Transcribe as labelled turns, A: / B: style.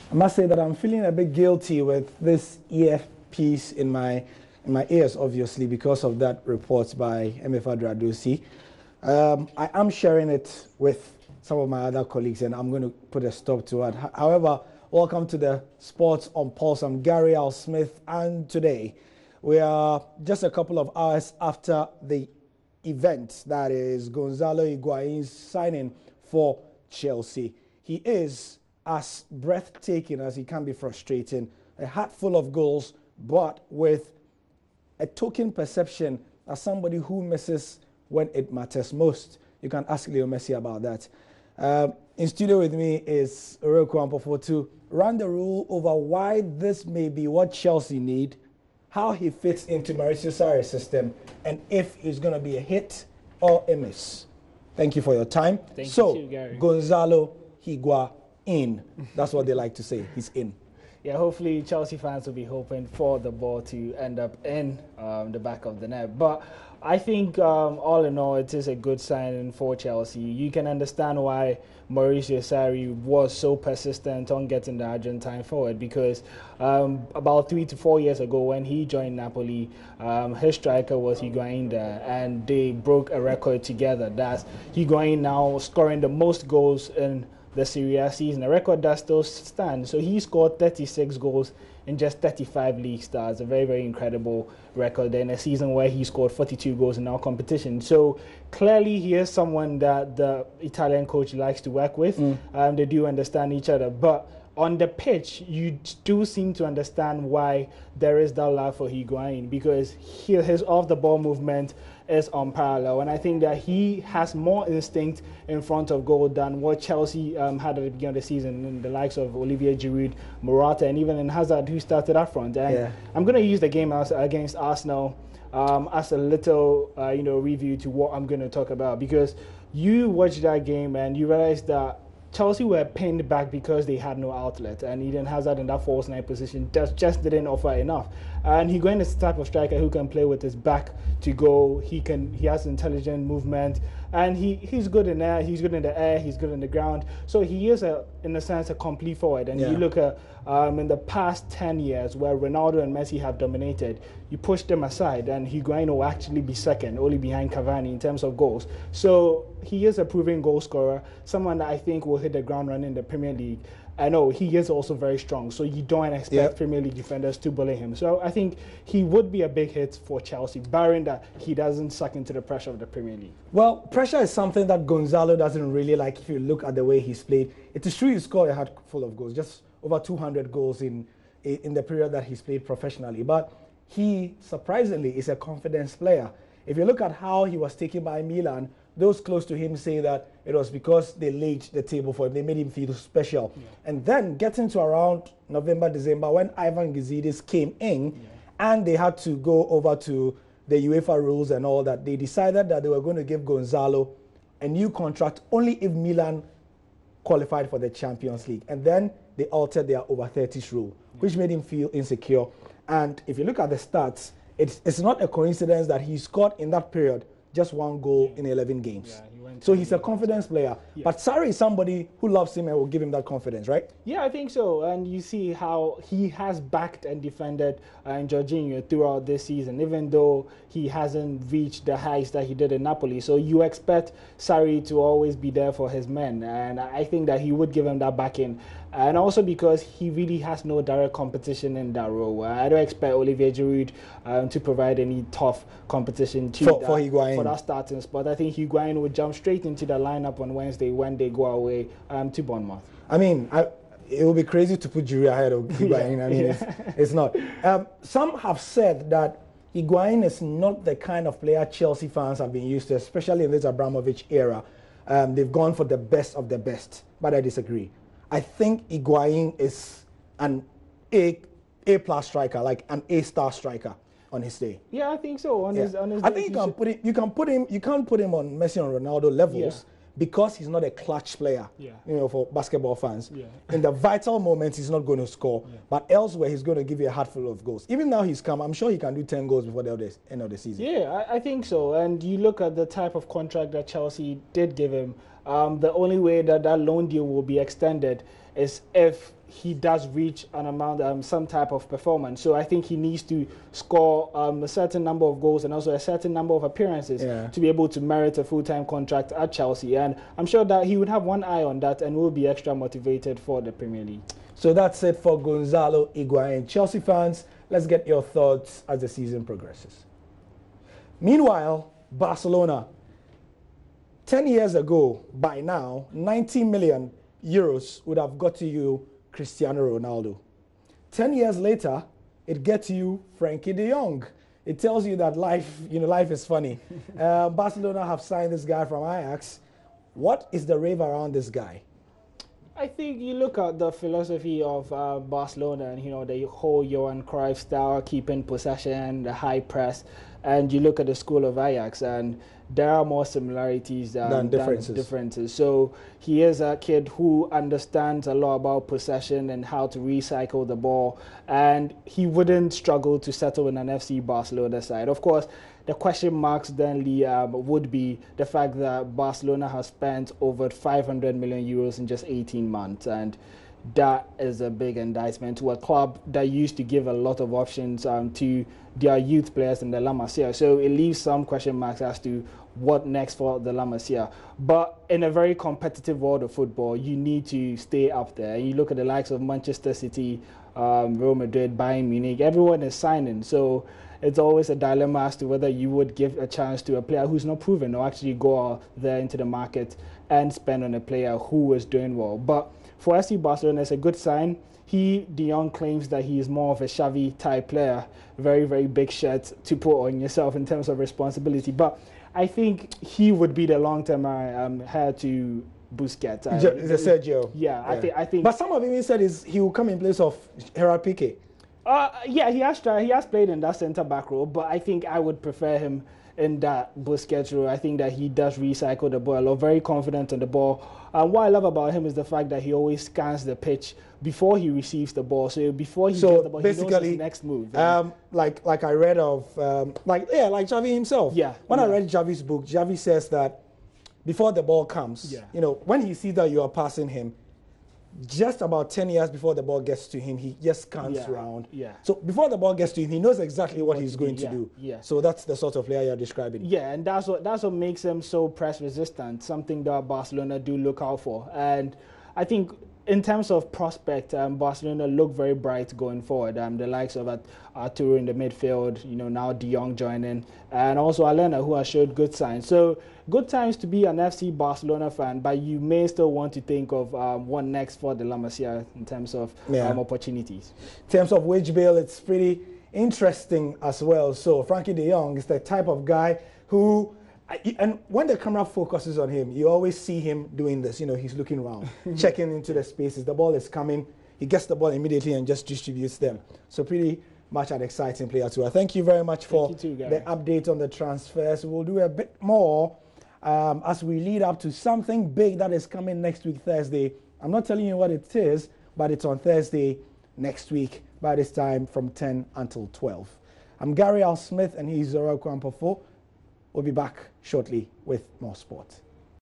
A: I must say that I'm feeling a bit guilty with this earpiece in my ears, obviously, because of that report by MF Adradosi. I am sharing it with some of my other colleagues, and I'm going to put a stop to it. However, welcome to the Sports on Pulse. I'm Gary Al Smith, and today we are just a couple of hours after the event, that is Gonzalo Higuain's signing for Chelsea. He is as breathtaking as he can be frustrating, a hat full of goals, but with a token perception as somebody who misses when it matters most. You can ask Leo Messi about that. In studio with me is Oreko Ampofo to run the rule over why this may be what Chelsea need, how he fits into Mauricio Sarri's system, and if he's going to be a hit or a miss. Thank you for your time.
B: Thank you too, Gary.
A: Gonzalo Higuain. That's what they like to say. He's in.
B: Yeah, hopefully Chelsea fans will be hoping for the ball to end up in the back of the net. But I think all in all, it is a good signing for Chelsea. You can understand why Mauricio Sarri was so persistent on getting the Argentine forward, because about 3 to 4 years ago when he joined Napoli, his striker was Higuain there, and they broke a record together. That's Higuain now scoring the most goals in the Serie A season, a record that still stands. So he scored 36 goals in just 35 league starts, a very, very incredible record in a season where he scored 42 goals in our competition. So clearly he is someone that the Italian coach likes to work with. They do understand each other. But on the pitch, you do seem to understand why there is that love for Higuain, because his off-the-ball movement is unparalleled, and I think that he has more instinct in front of goal than what Chelsea had at the beginning of the season, in the likes of Olivier Giroud, Morata, and even in Hazard, who started up front. And I'm going to use the game against Arsenal as a little review to what I'm going to talk about, because you watch that game and you realize that Chelsea were pinned back because they had no outlet, and Eden Hazard in that false nine position just didn't offer enough. And Higuain is the type of striker who can play with his back to goal. He has intelligent movement, and he's good in there. He's good in the air. He's good in the ground. So he is in a sense a complete forward. And you look at in the past 10 years where Ronaldo and Messi have dominated, you push them aside, and Higuain will actually be second, only behind Cavani in terms of goals. So he is a proven goal scorer, someone that I think will hit the ground running in the Premier League. I know he is also very strong, so you don't expect Premier League defenders to bully him. So I think he would be a big hit for Chelsea, barring that he doesn't suck into the pressure of the Premier League.
A: Well, pressure is something that Gonzalo doesn't really like. If you look at the way he's played, it is true he scored a handful of goals, just over 200 goals in the period that he's played professionally. But he, surprisingly, is a confidence player. If you look at how he was taken by Milan, those close to him say that it was because they laid the table for him. They made him feel special. And then getting to around November, December, when Ivan Gazidis came in and they had to go over to the UEFA rules and all that, they decided that they were going to give Gonzalo a new contract only if Milan qualified for the Champions League. And then they altered their over 30s rule, which made him feel insecure. And if you look at the stats, it's not a coincidence that he scored in that period just 1 goal in 11 games. So he's a confidence player. But Sarri is somebody who loves him and will give him that confidence, right?
B: Yeah, I think so. And you see how he has backed and defended Jorginho throughout this season, even though he hasn't reached the heights that he did in Napoli. So you expect Sarri to always be there for his men. And I think that he would give him that backing. And also because he really has no direct competition in that role. I don't expect Olivier Giroud to provide any tough competition for Higuain, for that starting spot. I think Higuain would jump straight into the lineup on Wednesday when they go away to Bournemouth.
A: I mean, it would be crazy to put Giroud ahead of Higuain. I mean, it's not. Some have said that Higuain is not the kind of player Chelsea fans have been used to, especially in this Abramovich era. They've gone for the best of the best, but I disagree. I think Higuain is an A-plus striker, like an A-star striker on his day.
B: Yeah, I think so. On his
A: I
B: day,
A: think you can't put him on Messi and Ronaldo levels because he's not a clutch player. For basketball fans. In the vital moments, he's not going to score, but elsewhere he's going to give you a handful of goals. Even now he's come, I'm sure he can do 10 goals before the end of the season.
B: Yeah, I think so. And you look at the type of contract that Chelsea did give him. The only way that loan deal will be extended is if he does reach an amount, some type of performance. So I think he needs to score a certain number of goals and also a certain number of appearances to be able to merit a full-time contract at Chelsea. And I'm sure that he would have one eye on that and will be extra motivated for the Premier League. So
A: that's it for Gonzalo Higuain. Chelsea fans, let's get your thoughts as the season progresses. Meanwhile, Barcelona, 10 years ago, by now, 90 million euros would have got to you Cristiano Ronaldo. 10 years later, it gets you Frankie de Jong. It tells you that life is funny. Barcelona have signed this guy from Ajax. What is the rave around this guy?
B: I think you look at the philosophy of Barcelona and, the whole Johan Cruyff style, keeping possession, the high press, and you look at the school of Ajax, and there are more similarities than differences. So he is a kid who understands a lot about possession and how to recycle the ball, and he wouldn't struggle to settle in an FC Barcelona side. Of course, the question marks then would be the fact that Barcelona has spent over 500 million euros in just 18 months, and that is a big indictment to a club that used to give a lot of options to their youth players in the La Masia. So it leaves some question marks as to what next for the La Masia. But in a very competitive world of football, you need to stay up there. You look at the likes of Manchester City, Real Madrid, Bayern Munich, everyone is signing. So it's always a dilemma as to whether you would give a chance to a player who's not proven or actually go out there into the market and spend on a player who is doing well. But for FC Barcelona, it's a good sign. De Jong claims that he is more of a Xavi type player, very, very big shirt to put on yourself in terms of responsibility. But I think he would be the long-term heir to Busquets.
A: The Sergio.
B: Yeah, I think.
A: But some of him said he will come in place of Gerard Piqué.
B: Yeah, he has played in that centre-back role, but I think I would prefer him in that Busquets role. I think that he does recycle the ball a lot, very confident on the ball. And what I love about him is the fact that he always scans the pitch before he receives the ball. So before he gets the ball, he knows his next move.
A: Like I read of, like Xavi himself.
B: Yeah.
A: When I read Xavi's book, Xavi says that before the ball comes, when he sees that you are passing him, just about 10 years before the ball gets to him, he just scans around.
B: Yeah.
A: So before the ball gets to him, he knows exactly what he's going to do.
B: Yeah.
A: So that's the sort of player you're describing.
B: Yeah, and that's what makes him so press resistant, something that Barcelona do look out for. And I think in terms of prospect, Barcelona look very bright going forward. The likes of Arturo in the midfield, now De Jong joining, and also Alena, who has showed good signs. So good times to be an FC Barcelona fan, but you may still want to think of what next for the La Masia in terms of opportunities.
A: In terms of wage bill, it's pretty interesting as well. So Frankie de Jong is the type of guy who, and when the camera focuses on him, you always see him doing this. He's looking around, checking into the spaces. The ball is coming. He gets the ball immediately and just distributes them. So pretty much an exciting player too. Thank you very much for the update on the transfers. We'll do a bit more as we lead up to something big that is coming next week, Thursday. I'm not telling you what it is, but it's on Thursday next week by this time from 10 until 12. I'm Gary Al Smith and he's Zora Kwampofo. We'll be back shortly with more sport.